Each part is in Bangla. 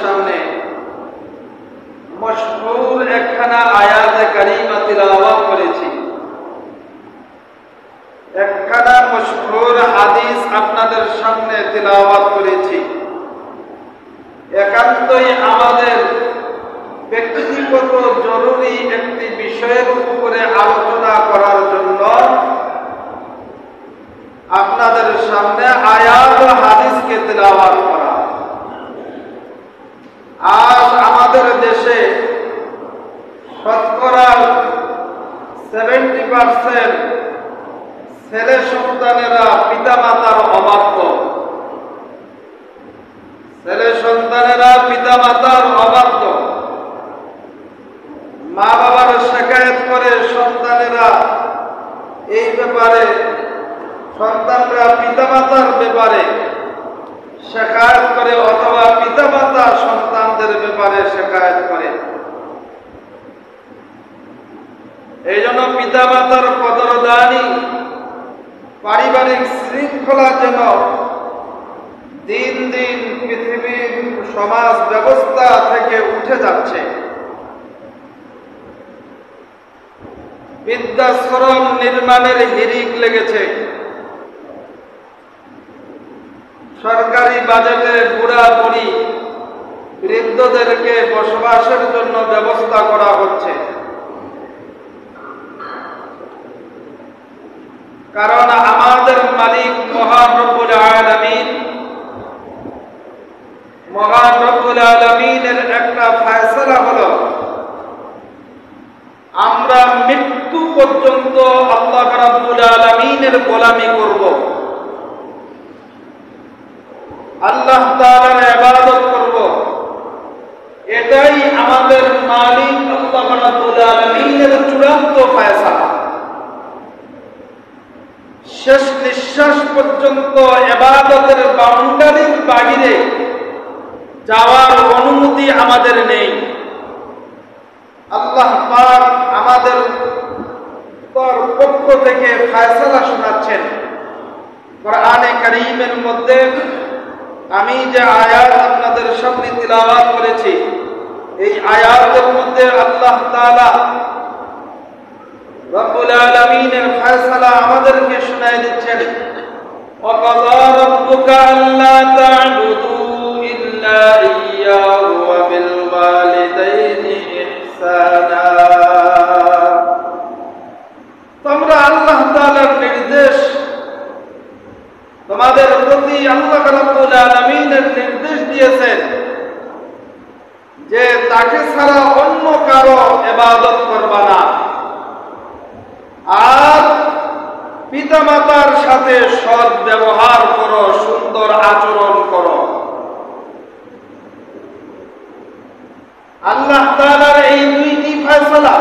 সামনে মশহুর একখানা আয়াতে কারিমা তিলাওয়াত করেছি, একখানা মশহুর হাদিস আপনাদের সামনে তিলাওয়াত করেছি। একান্তই আমাদের ব্যক্তিগত জরুরি একটি বিষয়ের উপরে আলোচনা করার জন্য আপনাদের সামনে আয়াত ও হাদিসকে তিলাওয়াত করা। আজ আমাদের দেশে শতকরা 70% ছেলে সন্তানেরা পিতামাতার অবাধ্য। ছেলে সন্তানেরা পিতামাতার অবাধ্য। মা বাবার শিকায়ত করে সন্তানেরা এই ব্যাপারে, সন্তানরা পিতামাতার ব্যাপারে শিকায়ত করে, অথবা পিতামাতা সন্তানদের ব্যাপারে শিকায়ত করে। এই জন্য পিতামাতার কদরদানি, পারিবারিক শৃঙ্খলা যেন দিন দিন পৃথিবীর সমাজ ব্যবস্থা থেকে উঠে যাচ্ছে। বৃদ্ধাশ্রম নির্মাণের হিড়িক লেগেছে। সরকারি বাজেটে বুড়া বুড়ি বৃদ্ধদেরকে বসবাসের জন্য ব্যবস্থা করা হচ্ছে। কারণ আমাদের মালিক মহান রব্বুল আলামিন, মহান রব্বুল আলামিনের একটা ফয়সালা হলো আমরা মৃত্যু পর্যন্ত আল্লাহ রাব্বুল আলামিনের গোলামি করব, আল্লাহ তাআলার ইবাদত করব। এটাই আমাদের মালিক আল্লাহ রাব্বুল আলামিনের চূড়ান্ত ফয়সালা। শেষ নিঃশ্বাস পর্যন্ত ইবাদতের বাউন্ডারির বাইরে যাওয়ার অনুমতি আমাদের নেই। আল্লাহ পাক আমাদের পক্ষ থেকে ফয়সালা শোনাচ্ছেন। কোরআনে কারীমের মধ্যে আমি যে আয়াত আপনাদের সামনে তিলাওয়াত করেছি, এই আয়াতের মধ্যে আল্লাহ তাআলা রব্বুল আলামিনের ফয়সালা আমাদেরকে শোনায় দিচ্ছেন। ওয়াকাযা রাব্বুকা আল্লা তা'বুদু ইল্লা ইয়্যাহু ওয়া বিল ওয়ালিদাইনি ইহসানা। তোমরা আল্লাহ তাআলার নির্দেশ, তোমাদের প্রতি আল্লাহ রাব্বুল আলামিনের নির্দেশ দিয়েছেন যে তাকে ছাড়া অন্য কারো ইবাদত করবা না, আর পিতামাতার সাথে সৎ ব্যবহার করো, সুন্দর আচরণ করো। আল্লাহ তাআলার এই দুইটি ফয়সালা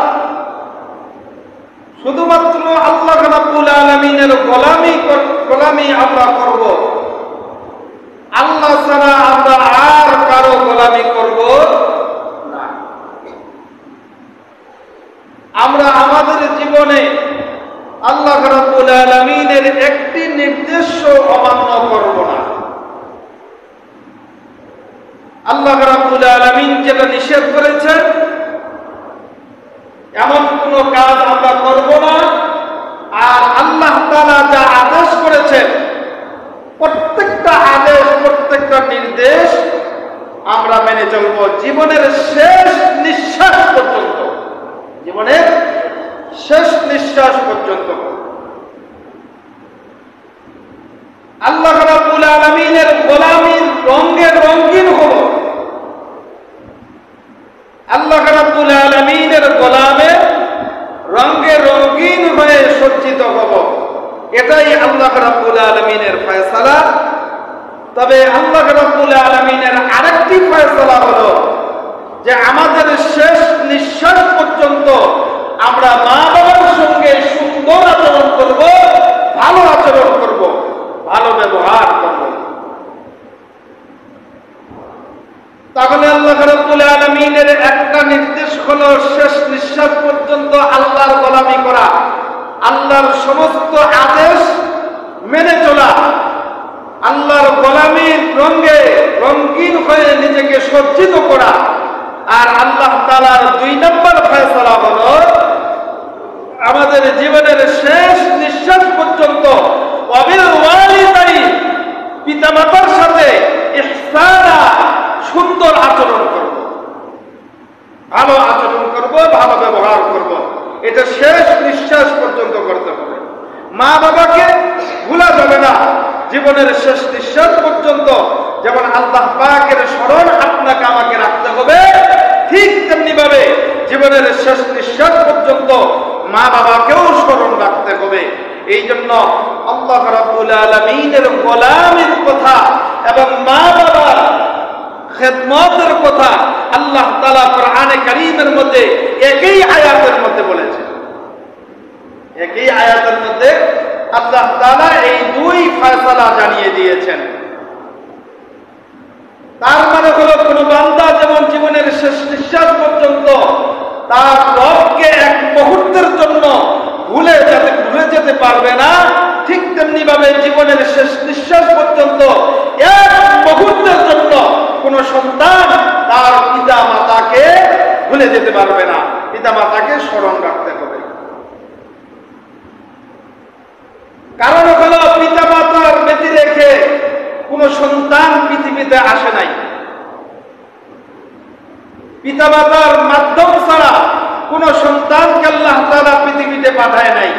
শুধুমাত্র আল্লাহ রাব্বুল আলামিনের গোলামি আমরা করব, আল্লাহ ছাড়া আমরা আর কারো গোলামি করব না। আমরা আমাদের জীবনে আল্লাহ রাব্বুল আলামিনের একটি নির্দেশও অমান্য করব না। আল্লাহ রাব্বুল আলামিন যেটা নিষেধ করেছেন এমন কোন কাজ আমরা করব না। আর আল্লাহ তাআলা যা আদেশ করেছেন, প্রত্যেকটা আদেশ, প্রত্যেকটা নির্দেশ আমরা মেনে চলব জীবনের শেষ নিঃশ্বাস পর্যন্ত। জীবনের শেষ নিঃশ্বাস পর্যন্ত আল্লাহ রাব্বুল আলামিনের গোলামির রঙে রঙিন হব, আল্লাহ রাব্বুল আলামিনের গোলামের রঙে রঙিন হয়ে সজ্জিত হব। এটাই আল্লাহ রাব্বুল আলামিনের ফয়সালা। তবে আল্লাহ রাব্বুল আলামিনের আরেকটি ফয়সালা হলো যে আমাদের শেষ নিঃশ্বাস পর্যন্ত আমরা মা বাবার সঙ্গে সুন্দর আচরণ করব, ভালো আচরণ করব, ভালো ব্যবহার করব। তাহলে আল্লাহ রাব্বুল আলামিনের একটা নির্দেশ হলো শেষ নিঃশ্বাস পর্যন্ত আল্লাহর গোলামি করা, আল্লাহর সমস্ত আদেশ মেনে চলা, আল্লাহর গোলামির রঙে রঙিন হয়ে নিজেকে সজ্জিত করা। আর আল্লাহ তাআলার 2 নম্বর ফয়সালা হলো আমাদের জীবনের শেষ নিঃশ্বাস পর্যন্ত ওয়াবিল ওয়ালিদাইন পিতামাতার সাথে ইহসানা সুন্দর আচরণ করব, ভালো আচরণ করব, ভালো ব্যবহার করব। এটা শেষ নিঃশ্বাস পর্যন্ত করতে হবে। মা বাবাকে ভুলা যাবে না জীবনের শেষ নিঃশ্বাস পর্যন্ত। যেমন আল্লাহ পাকের স্মরণ আপনাকে আমাকে রাখতে হবে, ঠিক তেমনি ভাবে জীবনের শেষ নিঃশ্বাস পর্যন্ত মা বাবাকেও স্মরণ রাখতে হবে। এই জন্য আল্লাহ রাব্বুল আলামিনের গোলামের কথা এবং মা বাবার খেদমতের কথা আল্লাহ তাআলা কোরআনে কারীমের মধ্যে একই আয়াতের মধ্যে বলেছেন। একই আয়াতের মধ্যে আল্লাহ তাআলা এই 2 ফয়সালা জানিয়ে দিয়েছেন। তার মানে হলো কোন বান্দা যেমন জীবনের শেষ নিঃশ্বাস পর্যন্ত তার রবকে এক মুহূর্তের জন্য ভুলে যেতে পারবে না, ঠিক তেমনি ভাবে জীবনের শেষ নিঃশ্বাস পর্যন্ত এক মুহূর্তের জন্য কোন সন্তান তার পিতা মাতাকে ভুলে যেতে পারবে না। পিতা মাতাকে স্মরণ রাখতে হবে। কারণ হলো পিতা মাতার ব্যতি রেখে কোন সন্তান পৃথিবীতে আসে নাই। পিতা মাতার মাধ্যম ছাড়া কোন সন্তানকে আল্লাহ তাআলা পৃথিবীতে পাঠায় নাই।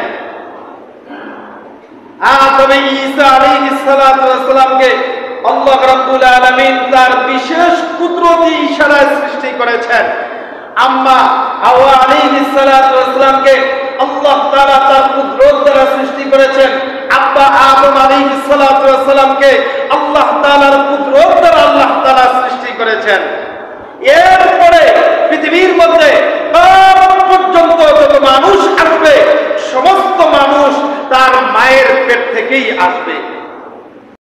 তবে ঈসা আলাইহিস সালাতু ওয়াস সালামকে আল্লাহ রাব্বুল আলামিন তার বিশেষ কুদরতি ইশারায় সৃষ্টি করেছেন। আম্মা হাওয়া আলাইহিস সালাতু ওয়াস সালামকে আল্লাহ তাআলা তার কুদরত দ্বারা সৃষ্টি করেছেন। আব্বা আদম আলাইহিস সালাতু ওয়াস সালামকে আল্লাহ তাআলার কুদরত দ্বারা আল্লাহ তাআলা সৃষ্টি করেছেন। এরপরে পৃথিবীর মধ্যে পর্যন্ত যত মানুষ আসবে সমস্ত মানুষ তার মায়ের পেট থেকেই আসবে।